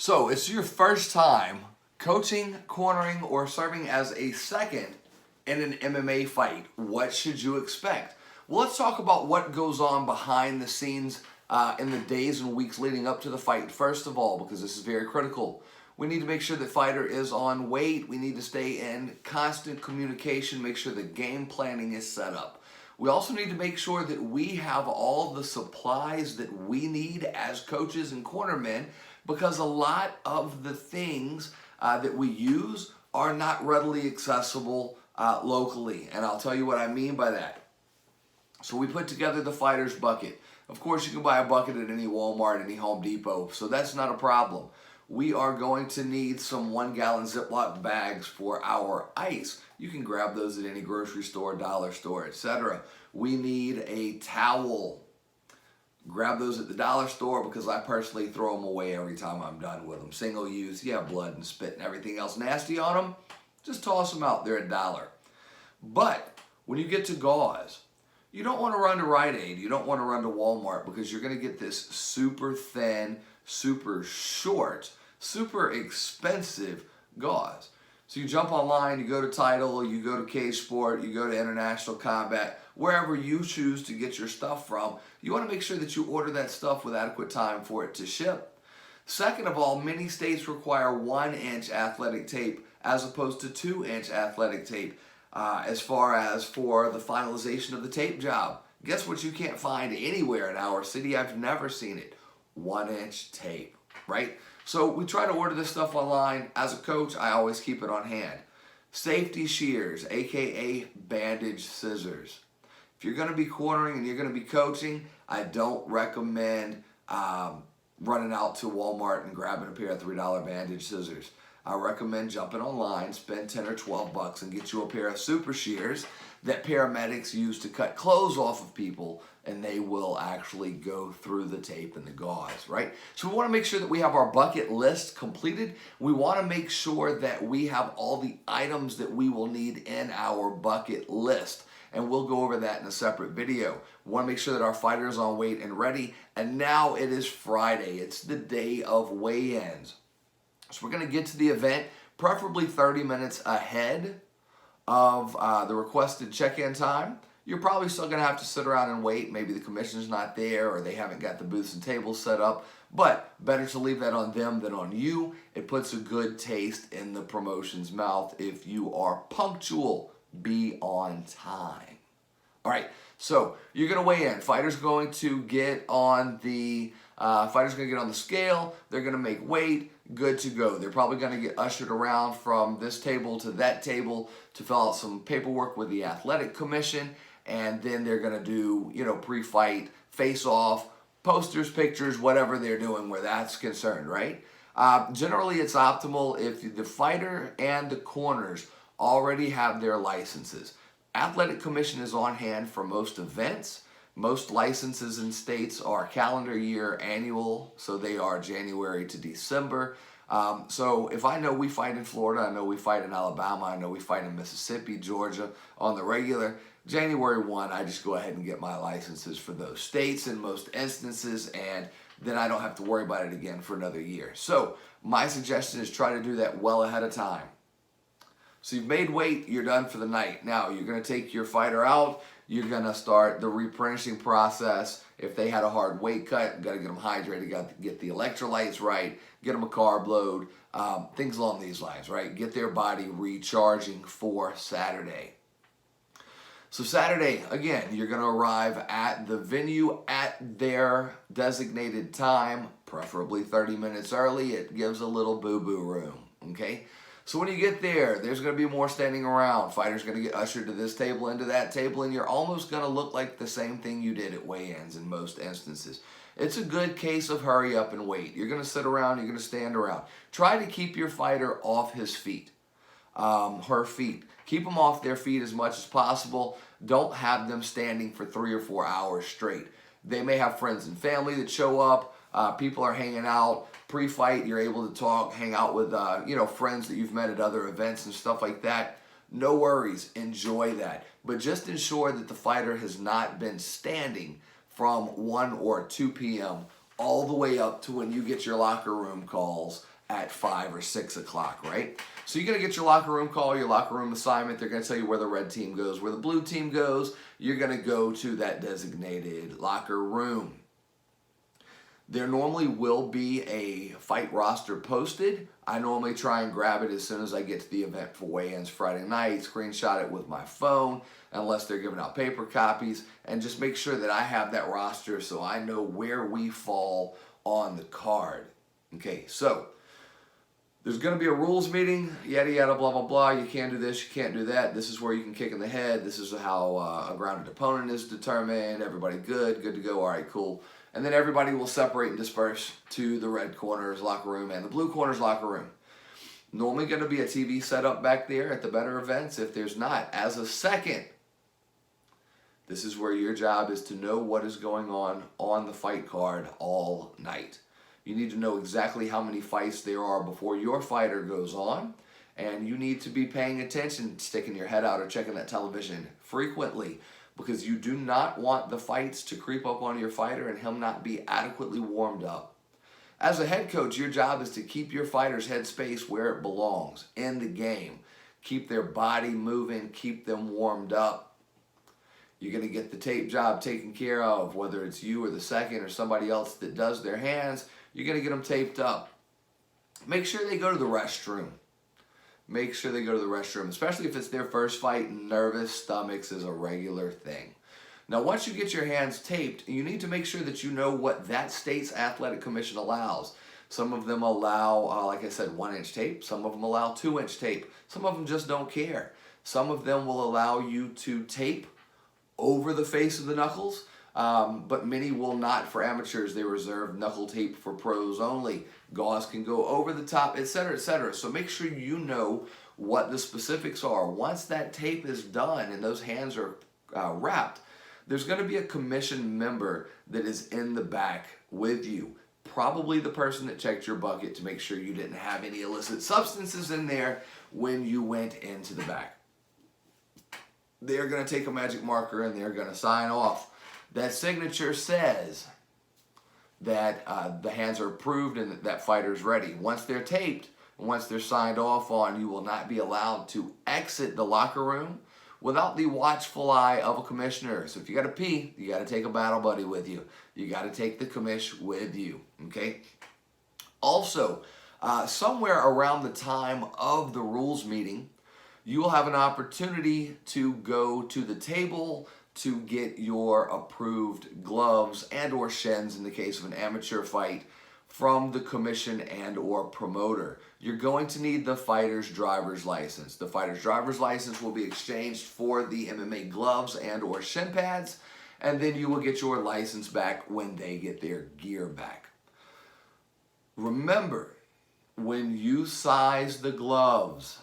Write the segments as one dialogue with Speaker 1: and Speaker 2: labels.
Speaker 1: So it's your first time coaching, cornering, or serving as a second in an MMA fight. What should you expect? Well, let's talk about what goes on behind the scenes in the days and weeks leading up to the fight. First of all, because this is very critical, we need to make sure the fighter is on weight. We need to stay in constant communication, make sure the game planning is set up. We also need to make sure that we have all the supplies that we need as coaches and cornermen, because a lot of the things that we use are not readily accessible locally. And I'll tell you what I mean by that. So we put together the fighter's bucket. Of course, you can buy a bucket at any Walmart, any Home Depot, so that's not a problem. We are going to need some 1-gallon Ziploc bags for our ice. You can grab those at any grocery store, dollar store, etc. We need a towel. Grab those at the dollar store, because I personally throw them away every time I'm done with them. Single use, you have blood and spit and everything else nasty on them, just toss them out. They're $1. But when you get to gauze, you don't want to run to Rite Aid. You don't want to run to Walmart, because you're going to get this super thin, super short, super expensive gauze. So you jump online, you go to Title, you go to Cage Sport, you go to International Combat, wherever you choose to get your stuff from. You want to make sure that you order that stuff with adequate time for it to ship. Second of all, many states require 1-inch athletic tape as opposed to 2-inch athletic tape as far as for the finalization of the tape job. Guess what you can't find anywhere in our city? I've never seen it. 1-inch tape, right? So we try to order this stuff online. As a coach, I always keep it on hand. Safety shears, aka bandage scissors. If you're going to be cornering and you're going to be coaching, I don't recommend running out to Walmart and grabbing a pair of $3 bandage scissors. I recommend jumping online, spend 10 or 12 bucks, and get you a pair of super shears that paramedics use to cut clothes off of people, and they will actually go through the tape and the gauze, right? So we want to make sure that we have our bucket list completed. We want to make sure that we have all the items that we will need in our bucket list, and we'll go over that in a separate video. We want to make sure that our fighter is on weight and ready, and now it is Friday. It's the day of weigh-ins. So we're going to get to the event preferably 30 minutes ahead of the requested check-in time. You're probably still going to have to sit around and wait. Maybe the commission's not there, or they haven't got the booths and tables set up. But better to leave that on them than on you. It puts a good taste in the promotion's mouth if you are punctual. Be on time. All right, so you're going to weigh in. Fighter's going to get on the scale. They're going to make weight. Good to go. They're probably going to get ushered around from this table to that table to fill out some paperwork with the athletic commission, and then they're going to do, pre-fight, face-off, posters, pictures, whatever they're doing where that's concerned, right? Generally, it's optimal if the fighter and the corners already have their licenses. Athletic commission is on hand for most events. Most licenses in states are calendar year annual, so they are January to December. So if I know we fight in Florida, I know we fight in Alabama, I know we fight in Mississippi, Georgia on the regular, January 1, I just go ahead and get my licenses for those states in most instances, and then I don't have to worry about it again for another year. So my suggestion is try to do that well ahead of time. So you've made weight, you're done for the night. Now you're going to take your fighter out. You're going to start the replenishing process. If they had a hard weight cut, you've got to get them hydrated, got to get the electrolytes right, get them a carb load, things along these lines, right? Get their body recharging for Saturday. So Saturday, again, you're going to arrive at the venue at their designated time, preferably 30 minutes early. It gives a little boo-boo room, okay? So when you get there, there's going to be more standing around. Fighter's going to get ushered to this table, into that table, and you're almost going to look like the same thing you did at weigh-ins in most instances. It's a good case of hurry up and wait. You're going to sit around, you're going to stand around. Try to keep your fighter off his feet, her feet. Keep them off their feet as much as possible. Don't have them standing for 3 or 4 hours straight. They may have friends and family that show up. People are hanging out. Pre-fight, you're able to talk, hang out with friends that you've met at other events and stuff like that. No worries. Enjoy that. But just ensure that the fighter has not been standing from 1 or 2 p.m. all the way up to when you get your locker room calls at 5 or 6 o'clock, right? So you're going to get your locker room call, your locker room assignment. They're going to tell you where the red team goes, where the blue team goes. You're going to go to that designated locker room. There normally will be a fight roster posted. I normally try and grab it as soon as I get to the event for weigh-ins Friday night, screenshot it with my phone, unless they're giving out paper copies, and just make sure that I have that roster so I know where we fall on the card. Okay, so there's going to be a rules meeting, yada, yada, blah, blah, blah. You can't do this, you can't do that. This is where you can kick in the head. This is how a grounded opponent is determined. Everybody good to go, all right, cool. And then everybody will separate and disperse to the red corner's locker room and the blue corner's locker room. Normally going to be a TV set up back there at the better events. If there's not, as a second, this is where your job is to know what is going on the fight card all night. You need to know exactly how many fights there are before your fighter goes on, and you need to be paying attention, sticking your head out or checking that television frequently, because you do not want the fights to creep up on your fighter and him not be adequately warmed up. As a head coach, your job is to keep your fighter's headspace where it belongs, in the game. Keep their body moving, keep them warmed up. You're going to get the tape job taken care of, whether it's you or the second or somebody else that does their hands. You're going to get them taped up. Make sure they go to the restroom. Make sure they go to the restroom, especially if it's their first fight. Nervous stomachs is a regular thing. Now, once you get your hands taped, you need to make sure that you know what that state's athletic commission allows. Some of them allow, like I said, 1-inch tape. Some of them allow 2-inch tape. Some of them just don't care. Some of them will allow you to tape over the face of the knuckles, but many will not. For amateurs, they reserve knuckle tape for pros only. Gauze can go over the top, etc., etc. So make sure you know what the specifics are. Once that tape is done and those hands are wrapped, there's going to be a commission member that is in the back with you. Probably the person that checked your bucket to make sure you didn't have any illicit substances in there when you went into the back. They're going to take a magic marker and they're going to sign off. That signature says that the hands are approved and that fighter's ready. Once they're taped, once they're signed off on, you will not be allowed to exit the locker room without the watchful eye of a commissioner. So if you got to pee, you got to take a battle buddy with you. You got to take the commish with you, okay? Also, somewhere around the time of the rules meeting, you will have an opportunity to go to the table to get your approved gloves and or shins in the case of an amateur fight from the commission and or promoter. You're going to need the fighter's driver's license. The fighter's driver's license will be exchanged for the MMA gloves and or shin pads, and then you will get your license back when they get their gear back. Remember, when you size the gloves,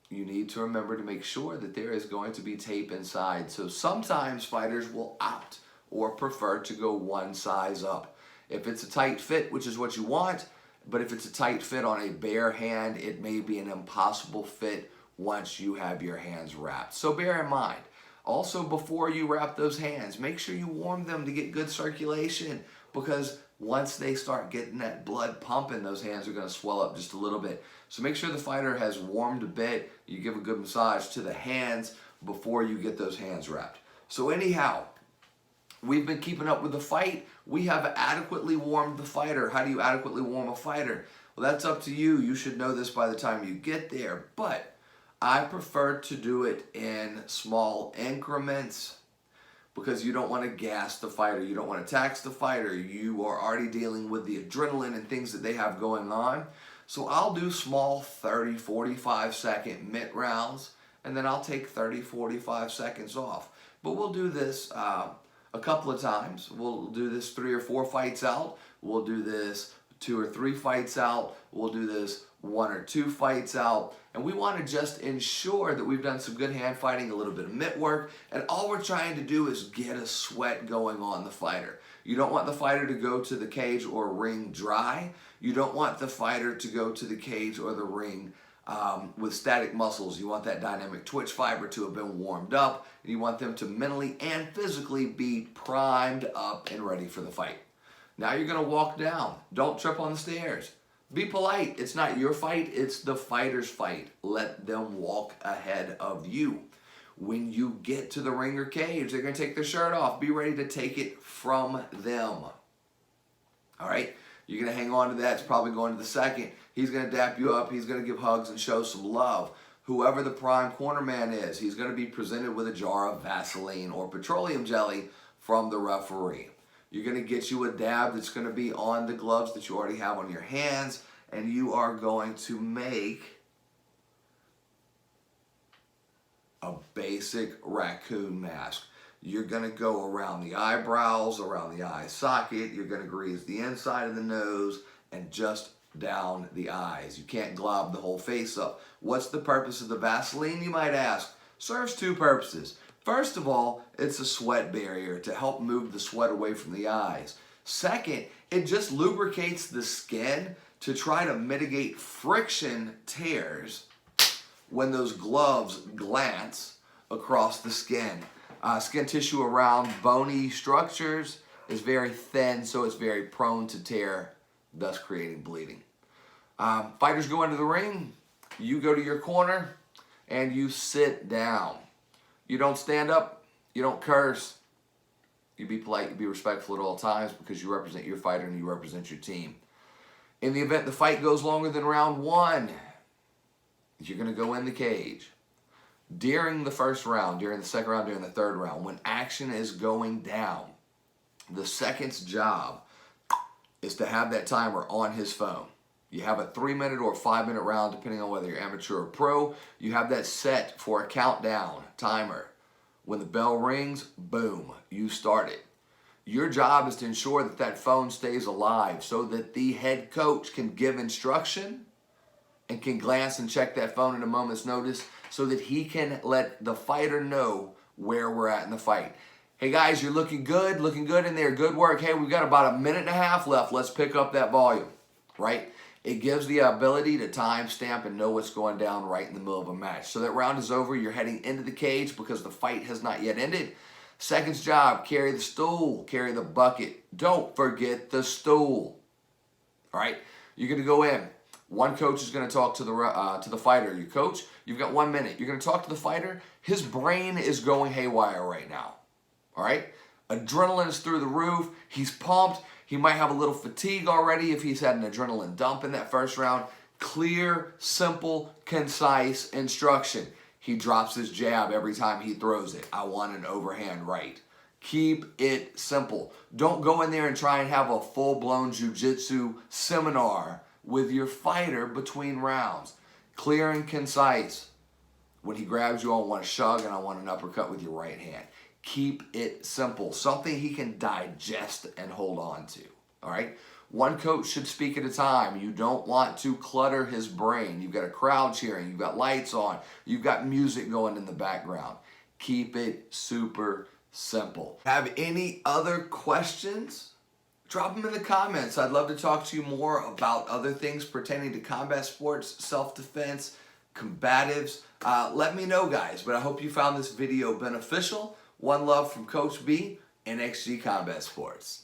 Speaker 1: you need to remember to make sure that there is going to be tape inside. So sometimes fighters will opt or prefer to go one size up. If it's a tight fit, which is what you want, but if it's a tight fit on a bare hand, it may be an impossible fit once you have your hands wrapped. So bear in mind, also before you wrap those hands, make sure you warm them to get good circulation, because once they start getting that blood pumping, those hands are going to swell up just a little bit. So make sure the fighter has warmed a bit. You give a good massage to the hands before you get those hands wrapped. So anyhow, we've been keeping up with the fight. We have adequately warmed the fighter. How do you adequately warm a fighter? Well, that's up to you. You should know this by the time you get there. But I prefer to do it in small increments because you don't want to gas the fighter. You don't want to tax the fighter. You are already dealing with the adrenaline and things that they have going on. So I'll do small 30, 45 second mitt rounds, and then I'll take 30, 45 seconds off. But we'll do this a couple of times. We'll do this 3 or 4 fights out. We'll do this 2 or 3 fights out. We'll do this 1 or 2 fights out. And we want to just ensure that we've done some good hand fighting, a little bit of mitt work, and all we're trying to do is get a sweat going on the fighter. You don't want the fighter to go to the cage or ring dry. You don't want the fighter to go to the cage or the ring with static muscles. You want that dynamic twitch fiber to have been warmed up, and you want them to mentally and physically be primed up and ready for the fight. Now you're going to walk down. Don't trip on the stairs. Be polite. It's not your fight. It's the fighter's fight. Let them walk ahead of you. When you get to the ring or cage, they're going to take their shirt off. Be ready to take it from them. All right? You're going to hang on to that. It's probably going to the second. He's going to dap you up. He's going to give hugs and show some love. Whoever the prime cornerman is, he's going to be presented with a jar of Vaseline or petroleum jelly from the referee. You're going to get you a dab that's going to be on the gloves that you already have on your hands, and you are going to make a basic raccoon mask. You're going to go around the eyebrows, around the eye socket. You're going to grease the inside of the nose and just down the eyes. You can't glob the whole face up. What's the purpose of the Vaseline, you might ask? Serves two purposes. First of all, it's a sweat barrier to help move the sweat away from the eyes. Second, it just lubricates the skin to try to mitigate friction tears when those gloves glance across the skin. Skin tissue around bony structures is very thin, so it's very prone to tear, thus creating bleeding. Fighters go into the ring, you go to your corner, and you sit down. You don't stand up, you don't curse. You be polite, you be respectful at all times because you represent your fighter and you represent your team. In the event the fight goes longer than round one, you're going to go in the cage. During the first round, during the second round, during the third round, when action is going down, the second's job is to have that timer on his phone. You have a 3-minute or 5-minute round, depending on whether you're amateur or pro. You have that set for a countdown timer. When the bell rings, boom, you start it. Your job is to ensure that that phone stays alive so that the head coach can give instruction and can glance and check that phone at a moment's notice so that he can let the fighter know where we're at in the fight. Hey guys, you're looking good in there, good work. Hey, we've got about a minute and a half left. Let's pick up that volume, right? It gives the ability to time stamp and know what's going down right in the middle of a match. So that round is over, you're heading into the cage because the fight has not yet ended. Second's job, carry the stool, carry the bucket. Don't forget the stool. All right, you're gonna go in. One coach is gonna talk to the fighter. You coach, you've got 1 minute. You're gonna talk to the fighter. His brain is going haywire right now. All right, adrenaline is through the roof. He's pumped. He might have a little fatigue already if he's had an adrenaline dump in that first round. Clear, simple, concise instruction. He drops his jab every time he throws it. I want an overhand right. Keep it simple. Don't go in there and try and have a full-blown jiu-jitsu seminar with your fighter between rounds. Clear and concise. When he grabs you, I want a shove and I want an uppercut with your right hand. Keep it simple. Something he can digest and hold on to. All right? One coach should speak at a time. You don't want to clutter his brain. You've got a crowd cheering. You've got lights on. You've got music going in the background. Keep it super simple. Have any other questions? Drop them in the comments. I'd love to talk to you more about other things pertaining to combat sports, self-defense, combatives. Let me know, guys. But I hope you found this video beneficial. One love from Coach B and XG Combat Sports.